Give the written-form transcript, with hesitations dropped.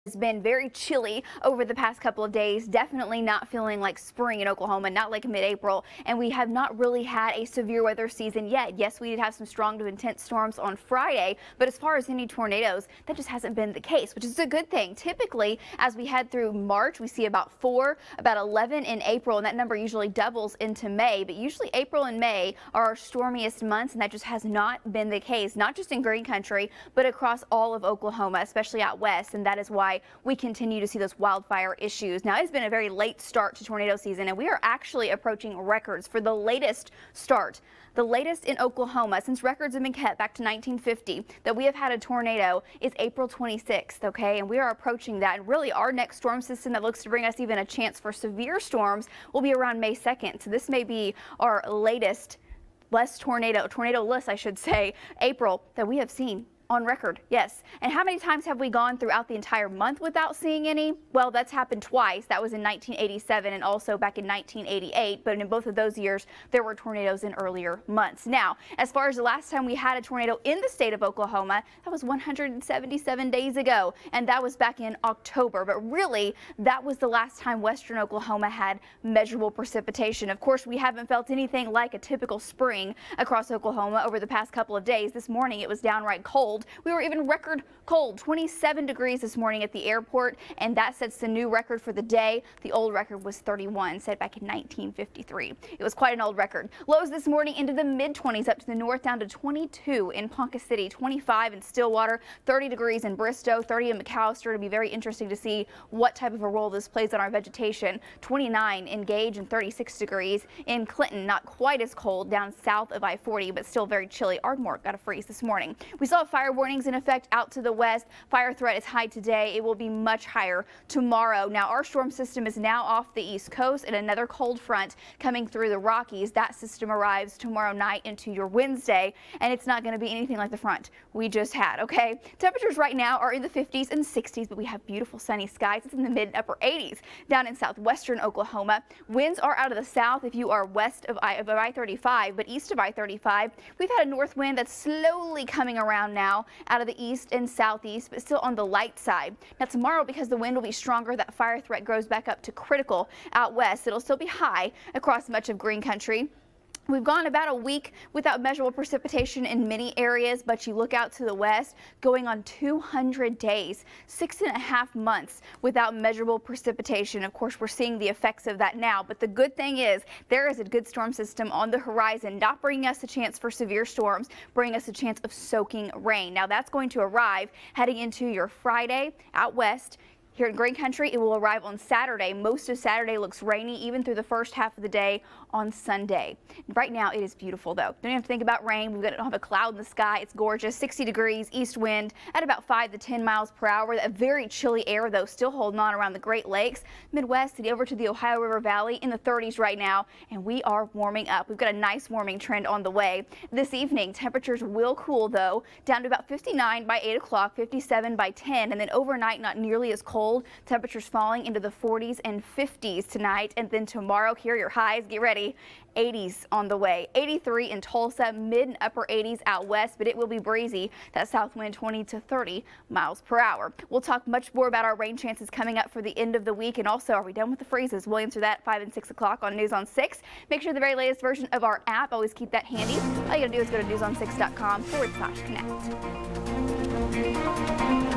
It's been very chilly over the past couple of days, definitely not feeling like spring in Oklahoma, not like mid-April, and we have not really had a severe weather season yet. Yes, we did have some strong to intense storms on Friday, but as far as any tornadoes, that just hasn't been the case, which is a good thing. Typically, as we head through March, we see about 4, about 11 in April, and that number usually doubles into May, but usually April and May are our stormiest months, and that just has not been the case, not just in Green Country, but across all of Oklahoma, especially out west, and that is why we continue to see those wildfire issues. Now, it's been a very late start to tornado season, and we are actually approaching records for the latest start. The latest in Oklahoma since records have been kept back to 1950 that we have had a tornado is April 26th, okay? And we are approaching that. And really, our next storm system that looks to bring us even a chance for severe storms will be around May 2nd. So this may be our latest tornado-less, I should say, April that we have seen on record. Yes. And how many times have we gone throughout the entire month without seeing any? Well, that's happened twice. That was in 1987 and also back in 1988. But in both of those years, there were tornadoes in earlier months. Now, as far as the last time we had a tornado in the state of Oklahoma, that was 177 days ago. And that was back in October. But really, that was the last time western Oklahoma had measurable precipitation. Of course, we haven't felt anything like a typical spring across Oklahoma over the past couple of days. This morning, it was downright cold. We were even record cold, 27 degrees this morning at the airport, and that sets the new record for the day. The old record was 31, set back in 1953. It was quite an old record. Lows this morning into the mid-20s up to the north, down to 22 in Ponca City, 25 in Stillwater, 30 degrees in Bristow, 30 in McAllister. It'll be very interesting to see what type of a role this plays on our vegetation. 29 in Gage and 36 degrees in Clinton. Not quite as cold down south of I-40, but still very chilly. Ardmore got a freeze this morning. We saw fire warnings in effect out to the west. Fire threat is high today. It will be much higher tomorrow. Now, our storm system is now off the east coast and another cold front coming through the Rockies. That system arrives tomorrow night into your Wednesday, and it's not going to be anything like the front we just had, okay? Temperatures right now are in the 50s and 60s, but we have beautiful sunny skies. It's in the mid and upper 80s down in southwestern Oklahoma. Winds are out of the south if you are west of I-35, but east of I-35, we've had a north wind that's slowly coming around now out of the east and southeast, but still on the light side. Now tomorrow, because the wind will be stronger, that fire threat grows back up to critical out west. It'll still be high across much of Green Country. We've gone about a week without measurable precipitation in many areas, but you look out to the west, going on 200 days, 6.5 months without measurable precipitation. Of course, we're seeing the effects of that now, but the good thing is there is a good storm system on the horizon, not bringing us a chance for severe storms, bringing us a chance of soaking rain. Now that's going to arrive heading into your Friday out west. Here in Green Country, it will arrive on Saturday. Most of Saturday looks rainy, even through the first half of the day on Sunday. Right now, it is beautiful, though. Don't have to think about rain. We don't have a cloud in the sky. It's gorgeous. 60 degrees, east wind at about 5 to 10 miles per hour. That very chilly air, though, still holding on around the Great Lakes. Midwest and over to the Ohio River Valley in the 30s right now, and we are warming up. We've got a nice warming trend on the way. This evening, temperatures will cool, though, down to about 59 by 8 o'clock, 57 by 10, and then overnight, not nearly as cold. Temperatures falling into the 40s and 50s tonight, and then tomorrow, here are your highs. Get ready. 80s on the way. 83 in Tulsa, mid and upper 80s out west, but it will be breezy. That south wind 20 to 30 miles per hour. We'll talk much more about our rain chances coming up for the end of the week, and also, are we done with the freezes? We'll answer that at 5 and 6 o'clock on News on 6. Make sure the very latest version of our app, always keep that handy. All you gotta do is go to newson6.com/connect.